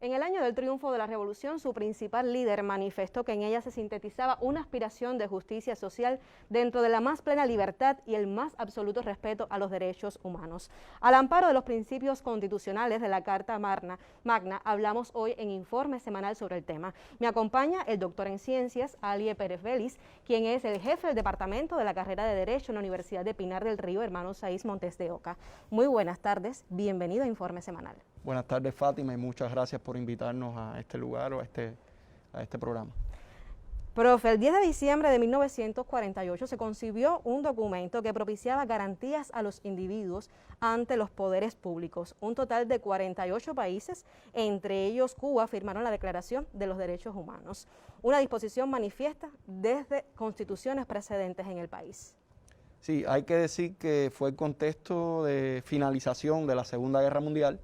En el año del triunfo de la revolución, su principal líder manifestó que en ella se sintetizaba una aspiración de justicia social dentro de la más plena libertad y el más absoluto respeto a los derechos humanos. Al amparo de los principios constitucionales de la Carta Magna, hablamos hoy en Informe Semanal sobre el tema. Me acompaña el doctor en Ciencias, Alie Pérez Vélez, quien es el jefe del Departamento de la Carrera de Derecho en la Universidad de Pinar del Río, Hermano Saiz Montes de Oca. Muy buenas tardes, bienvenido a Informe Semanal. Buenas tardes, Fátima, y muchas gracias por invitarnos a este lugar o a este programa. Profe, el 10 de diciembre de 1948 se concibió un documento que propiciaba garantías a los individuos ante los poderes públicos. Un total de 48 países, entre ellos Cuba, firmaron la Declaración de los Derechos Humanos, una disposición manifiesta desde constituciones precedentes en el país. Sí, hay que decir que fue el contexto de finalización de la Segunda Guerra Mundial,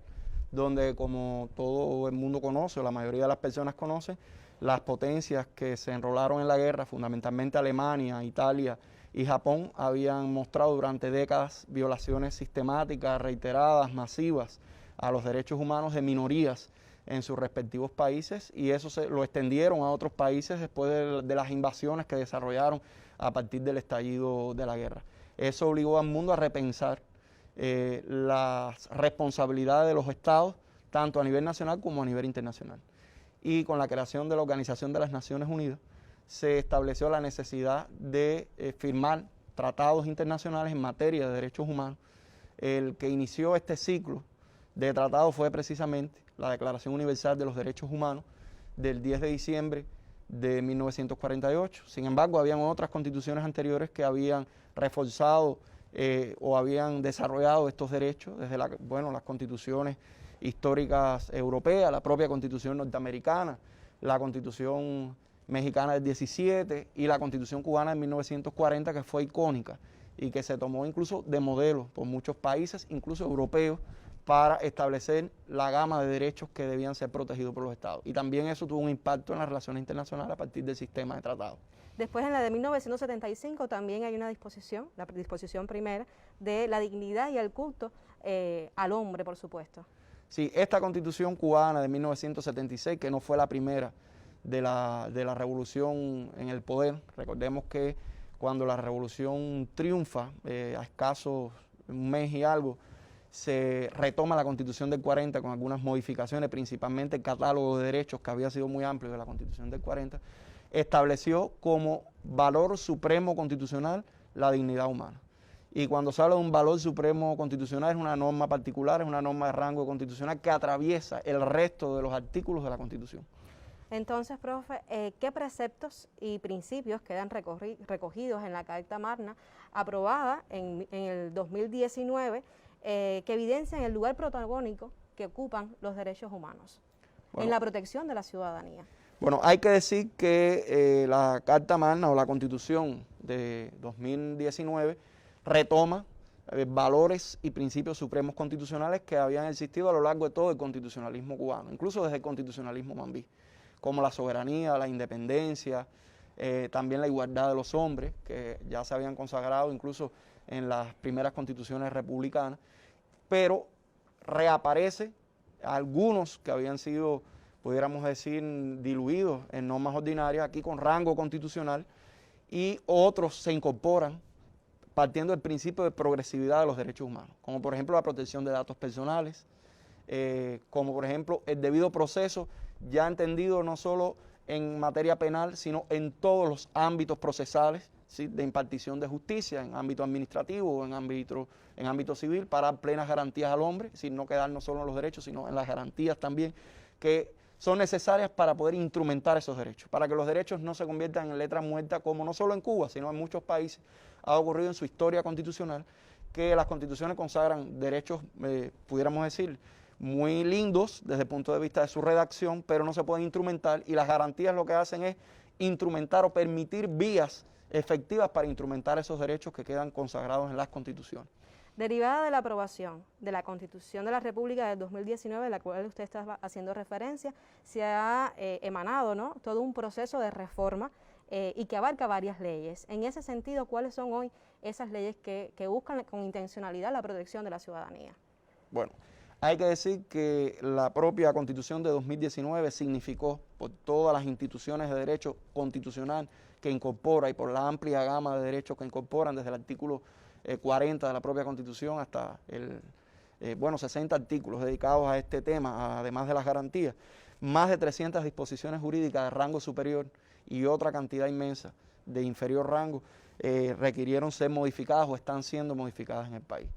donde, como todo el mundo conoce, o la mayoría de las personas conocen, las potencias que se enrolaron en la guerra, fundamentalmente Alemania, Italia y Japón, habían mostrado durante décadas violaciones sistemáticas, reiteradas, masivas a los derechos humanos de minorías en sus respectivos países, y eso lo extendieron a otros países después de las invasiones que desarrollaron a partir del estallido de la guerra. Eso obligó al mundo a repensar las responsabilidades de los estados, tanto a nivel nacional como a nivel internacional. Y con la creación de la Organización de las Naciones Unidas se estableció la necesidad de firmar tratados internacionales en materia de derechos humanos. El que inició este ciclo de tratados fue precisamente la Declaración Universal de los Derechos Humanos del 10 de diciembre de 1948. Sin embargo, habían otras constituciones anteriores que habían reforzado o habían desarrollado estos derechos, desde las constituciones históricas europeas, la propia constitución norteamericana, la constitución mexicana del 17 y la constitución cubana de 1940, que fue icónica y que se tomó incluso de modelo por muchos países, incluso europeos, para establecer la gama de derechos que debían ser protegidos por los estados. Y también eso tuvo un impacto en las relaciones internacionales a partir del sistema de tratados. Después, en la de 1975, también hay una disposición, la disposición primera, de la dignidad y el culto al hombre, por supuesto. Sí, esta constitución cubana de 1976, que no fue la primera de la revolución en el poder, recordemos que cuando la revolución triunfa, a escasos un mes y algo, se retoma la constitución del 40 con algunas modificaciones, principalmente el catálogo de derechos, que había sido muy amplio de la constitución del 40, estableció como valor supremo constitucional la dignidad humana. Y cuando se habla de un valor supremo constitucional, es una norma particular, es una norma de rango constitucional que atraviesa el resto de los artículos de la Constitución. Entonces, profe, ¿qué preceptos y principios quedan recogidos en la Carta Magna aprobada en el 2019 que evidencian el lugar protagónico que ocupan los derechos humanos en la protección de la ciudadanía? Bueno, hay que decir que la Carta Magna o la Constitución de 2019 retoma valores y principios supremos constitucionales que habían existido a lo largo de todo el constitucionalismo cubano, incluso desde el constitucionalismo mambí, como la soberanía, la independencia, también la igualdad de los hombres, que ya se habían consagrado incluso en las primeras constituciones republicanas, pero reaparece algunos que habían sido, pudiéramos decir, diluidos en normas ordinarias, aquí con rango constitucional, y otros se incorporan partiendo del principio de progresividad de los derechos humanos, como por ejemplo la protección de datos personales, como por ejemplo el debido proceso, ya entendido no solo en materia penal, sino en todos los ámbitos procesales, ¿sí?, de impartición de justicia, en ámbito administrativo o en ámbito civil, para dar plenas garantías al hombre, es decir, no quedarnos solo en los derechos, sino en las garantías también que son necesarias para poder instrumentar esos derechos, para que los derechos no se conviertan en letras muertas, como no solo en Cuba, sino en muchos países ha ocurrido en su historia constitucional, que las constituciones consagran derechos, pudiéramos decir, muy lindos desde el punto de vista de su redacción, pero no se pueden instrumentar, y las garantías lo que hacen es instrumentar o permitir vías efectivas para instrumentar esos derechos que quedan consagrados en las constituciones. Derivada de la aprobación de la Constitución de la República del 2019, a la cual usted está haciendo referencia, se ha emanado, ¿no?, todo un proceso de reforma y que abarca varias leyes. En ese sentido, ¿cuáles son hoy esas leyes que buscan con intencionalidad la protección de la ciudadanía? Bueno, Hay que decir que la propia Constitución de 2019 significó, por todas las instituciones de derecho constitucional que incorpora y por la amplia gama de derechos que incorporan, desde el artículo 40 de la propia Constitución hasta 60 artículos dedicados a este tema, además de las garantías, más de 300 disposiciones jurídicas de rango superior y otra cantidad inmensa de inferior rango requirieron ser modificadas o están siendo modificadas en el país.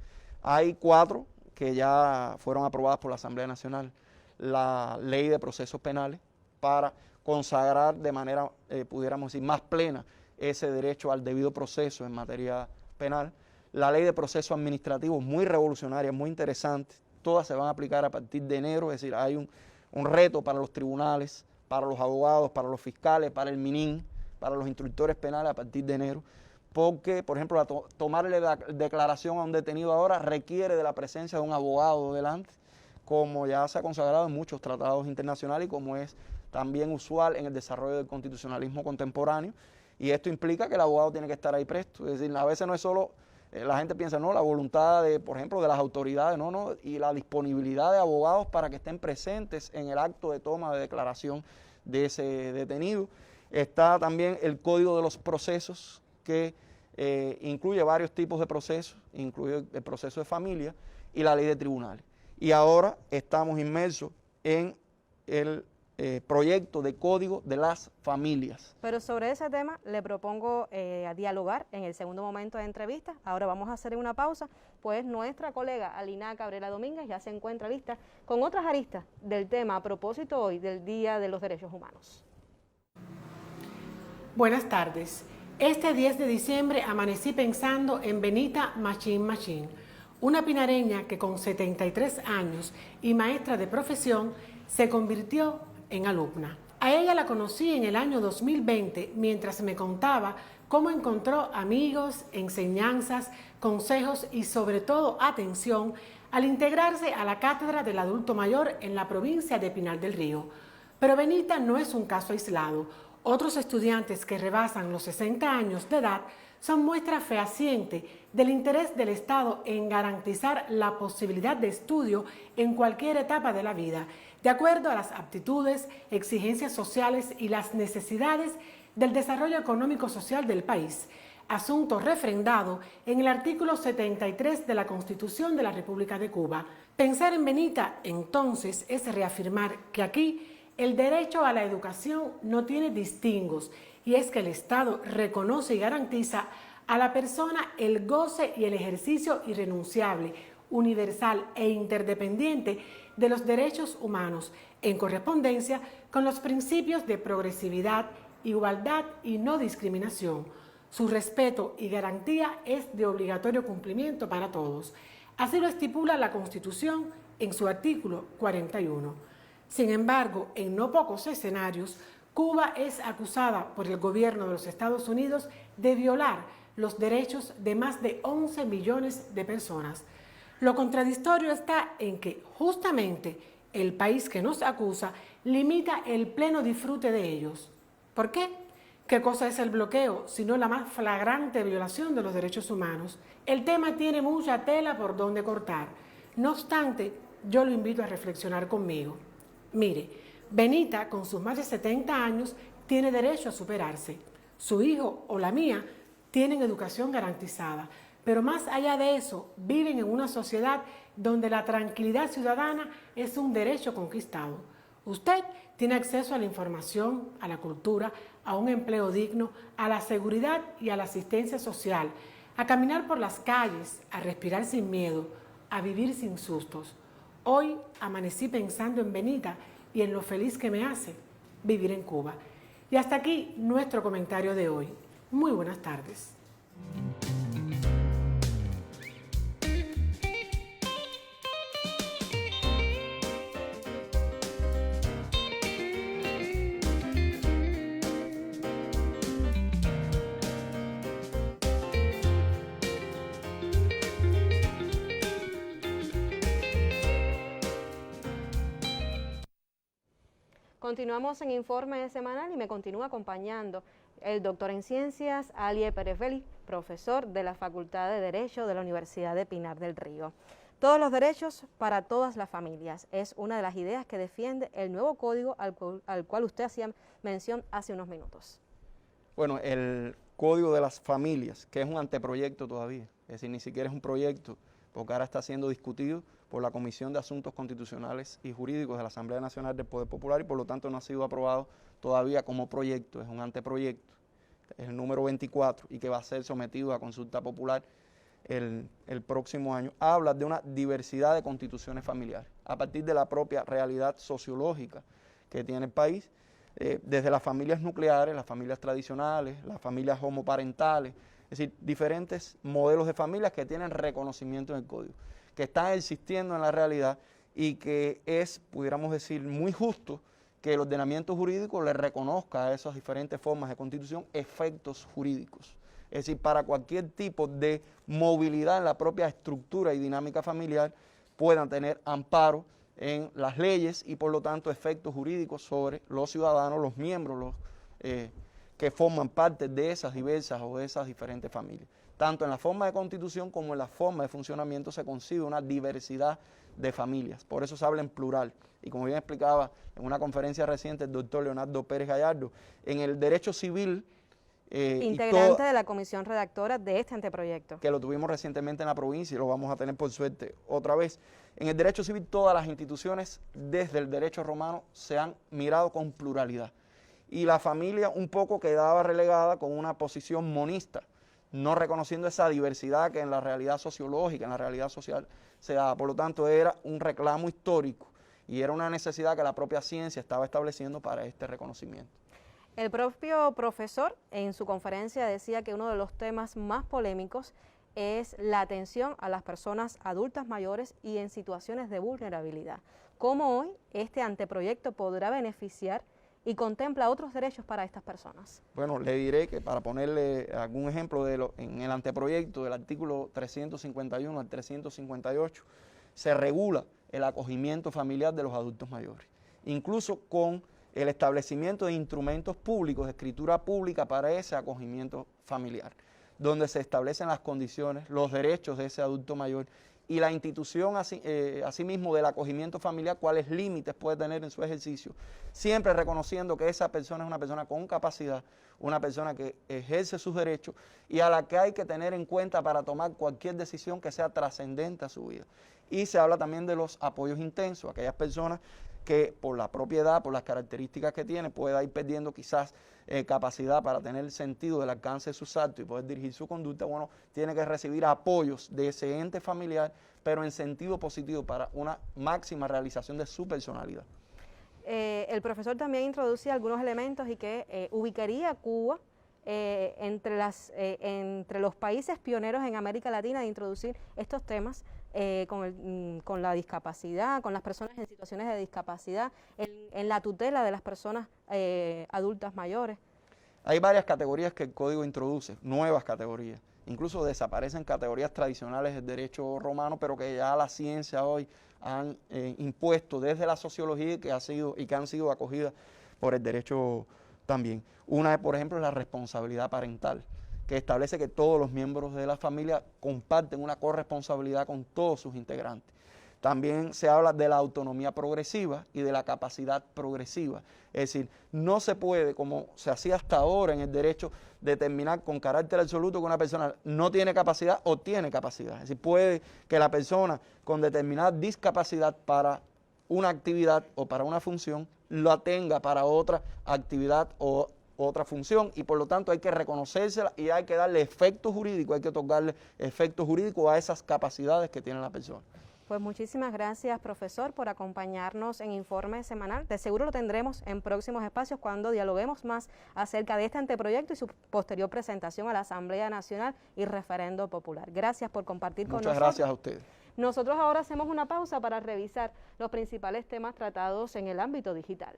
Hay 4 que ya fueron aprobadas por la Asamblea Nacional: la Ley de Procesos Penales, para consagrar de manera, pudiéramos decir, más plena ese derecho al debido proceso en materia penal; la Ley de Procesos Administrativos, muy revolucionaria, muy interesante, todas se van a aplicar a partir de enero, es decir, hay un reto para los tribunales, para los abogados, para los fiscales, para el MININ, para los instructores penales a partir de enero, porque, por ejemplo, tomarle la declaración a un detenido ahora requiere de la presencia de un abogado delante, como ya se ha consagrado en muchos tratados internacionales y como es también usual en el desarrollo del constitucionalismo contemporáneo, y esto implica que el abogado tiene que estar ahí presto. Es decir, a veces no es solo, la gente piensa, no, la voluntad de, por ejemplo, de las autoridades, no, y la disponibilidad de abogados para que estén presentes en el acto de toma de declaración de ese detenido. Está también el Código de los Procesos, que incluye varios tipos de procesos, incluye el proceso de familia y la ley de tribunales. Y ahora estamos inmersos en el proyecto de Código de las Familias. Pero sobre ese tema le propongo a dialogar en el segundo momento de entrevista. Ahora vamos a hacer una pausa, pues nuestra colega Alina Cabrera Domínguez ya se encuentra lista con otras aristas del tema a propósito hoy del Día de los Derechos Humanos. Buenas tardes. Este 10 de diciembre amanecí pensando en Benita Machín, una pinareña que con 73 años y maestra de profesión se convirtió en alumna. A ella la conocí en el año 2020 mientras me contaba cómo encontró amigos, enseñanzas, consejos y sobre todo atención al integrarse a la Cátedra del Adulto Mayor en la provincia de Pinar del Río. Pero Benita no es un caso aislado. Otros estudiantes que rebasan los 60 años de edad son muestra fehaciente del interés del Estado en garantizar la posibilidad de estudio en cualquier etapa de la vida, de acuerdo a las aptitudes, exigencias sociales y las necesidades del desarrollo económico-social del país, asunto refrendado en el artículo 73 de la Constitución de la República de Cuba. Pensar en Benita, entonces, es reafirmar que aquí el derecho a la educación no tiene distingos, y es que el Estado reconoce y garantiza a la persona el goce y el ejercicio irrenunciable, universal e interdependiente de los derechos humanos, en correspondencia con los principios de progresividad, igualdad y no discriminación. Su respeto y garantía es de obligatorio cumplimiento para todos. Así lo estipula la Constitución en su artículo 41. Sin embargo, en no pocos escenarios, Cuba es acusada por el gobierno de los Estados Unidos de violar los derechos de más de 11 millones de personas. Lo contradictorio está en que justamente el país que nos acusa limita el pleno disfrute de ellos. ¿Por qué? ¿Qué cosa es el bloqueo, sino la más flagrante violación de los derechos humanos? El tema tiene mucha tela por donde cortar. No obstante, yo lo invito a reflexionar conmigo. Mire, Benita, con sus más de 70 años, tiene derecho a superarse. Su hijo o la mía tienen educación garantizada, pero más allá de eso, viven en una sociedad donde la tranquilidad ciudadana es un derecho conquistado. Usted tiene acceso a la información, a la cultura, a un empleo digno, a la seguridad y a la asistencia social, a caminar por las calles, a respirar sin miedo, a vivir sin sustos. Hoy amanecí pensando en Benita y en lo feliz que me hace vivir en Cuba. Y hasta aquí nuestro comentario de hoy. Muy buenas tardes. Continuamos en Informe Semanal y me continúa acompañando el doctor en Ciencias, Alie Pérez Vélez, profesor de la Facultad de Derecho de la Universidad de Pinar del Río. Todos los derechos para todas las familias es una de las ideas que defiende el nuevo código al cual usted hacía mención hace unos minutos. Bueno, el Código de las Familias, que es un anteproyecto todavía, es decir, ni siquiera es un proyecto, porque ahora está siendo discutido por la Comisión de Asuntos Constitucionales y Jurídicos de la Asamblea Nacional del Poder Popular y por lo tanto no ha sido aprobado todavía como proyecto, es un anteproyecto, es el número 24 y que va a ser sometido a consulta popular el próximo año. Habla de una diversidad de constituciones familiares, a partir de la propia realidad sociológica que tiene el país, desde las familias nucleares, las familias tradicionales, las familias homoparentales, es decir, diferentes modelos de familias que tienen reconocimiento en el código, que están existiendo en la realidad y que es, pudiéramos decir, muy justo que el ordenamiento jurídico le reconozca a esas diferentes formas de constitución efectos jurídicos. Es decir, para cualquier tipo de movilidad en la propia estructura y dinámica familiar puedan tener amparo en las leyes y por lo tanto efectos jurídicos sobre los ciudadanos, los miembros que forman parte de esas diversas o de esas diferentes familias. Tanto en la forma de constitución como en la forma de funcionamiento se concibe una diversidad de familias. Por eso se habla en plural. Y como bien explicaba en una conferencia reciente el doctor Leonardo Pérez Gallardo, en el derecho civil... integrante de la comisión redactora de este anteproyecto. Que lo tuvimos recientemente en la provincia y lo vamos a tener por suerte otra vez. En el derecho civil todas las instituciones desde el derecho romano se han mirado con pluralidad. Y la familia un poco quedaba relegada con una posición monista, no reconociendo esa diversidad que en la realidad sociológica, en la realidad social se daba. Por lo tanto era un reclamo histórico y era una necesidad que la propia ciencia estaba estableciendo para este reconocimiento. El propio profesor en su conferencia decía que uno de los temas más polémicos es la atención a las personas adultas mayores y en situaciones de vulnerabilidad. ¿Cómo hoy este anteproyecto podrá beneficiar y contempla otros derechos para estas personas? Bueno, le diré que para ponerle algún ejemplo en el anteproyecto del artículo 351 al 358 se regula el acogimiento familiar de los adultos mayores, incluso con el establecimiento de instrumentos públicos, de escritura pública para ese acogimiento familiar, donde se establecen las condiciones, los derechos de ese adulto mayor y la institución asimismo del acogimiento familiar, cuáles límites puede tener en su ejercicio, siempre reconociendo que esa persona es una persona con capacidad, una persona que ejerce sus derechos y a la que hay que tener en cuenta para tomar cualquier decisión que sea trascendente a su vida. Y se habla también de los apoyos intensos, aquellas personas que por la propiedad, por las características que tiene, pueda ir perdiendo quizás capacidad para tener el sentido del alcance de sus actos y poder dirigir su conducta, bueno, tiene que recibir apoyos de ese ente familiar, pero en sentido positivo para una máxima realización de su personalidad. El profesor también introducía algunos elementos y que ubicaría a Cuba entre los países pioneros en América Latina de introducir estos temas con la discapacidad, con las personas en situaciones de discapacidad, en la tutela de las personas adultas mayores. Hay varias categorías que el código introduce, nuevas categorías. Incluso desaparecen categorías tradicionales del derecho romano, pero que ya la ciencia hoy han impuesto desde la sociología y que han sido acogidas por el derecho también. Una, por ejemplo, es la responsabilidad parental, que establece que todos los miembros de la familia comparten una corresponsabilidad con todos sus integrantes. También se habla de la autonomía progresiva y de la capacidad progresiva. Es decir, no se puede, como se hacía hasta ahora en el derecho, determinar con carácter absoluto que una persona no tiene capacidad o tiene capacidad. Es decir, puede que la persona con determinada discapacidad para una actividad o para una función la tenga para otra actividad o otra función y por lo tanto hay que reconocérsela y hay que darle efecto jurídico, hay que otorgarle efecto jurídico a esas capacidades que tiene la persona. Pues muchísimas gracias, profesor, por acompañarnos en Informe Semanal. De seguro lo tendremos en próximos espacios cuando dialoguemos más acerca de este anteproyecto y su posterior presentación a la Asamblea Nacional y referendo popular. Gracias por compartir con nosotros. Muchas gracias a ustedes. Nosotros ahora hacemos una pausa para revisar los principales temas tratados en el ámbito digital.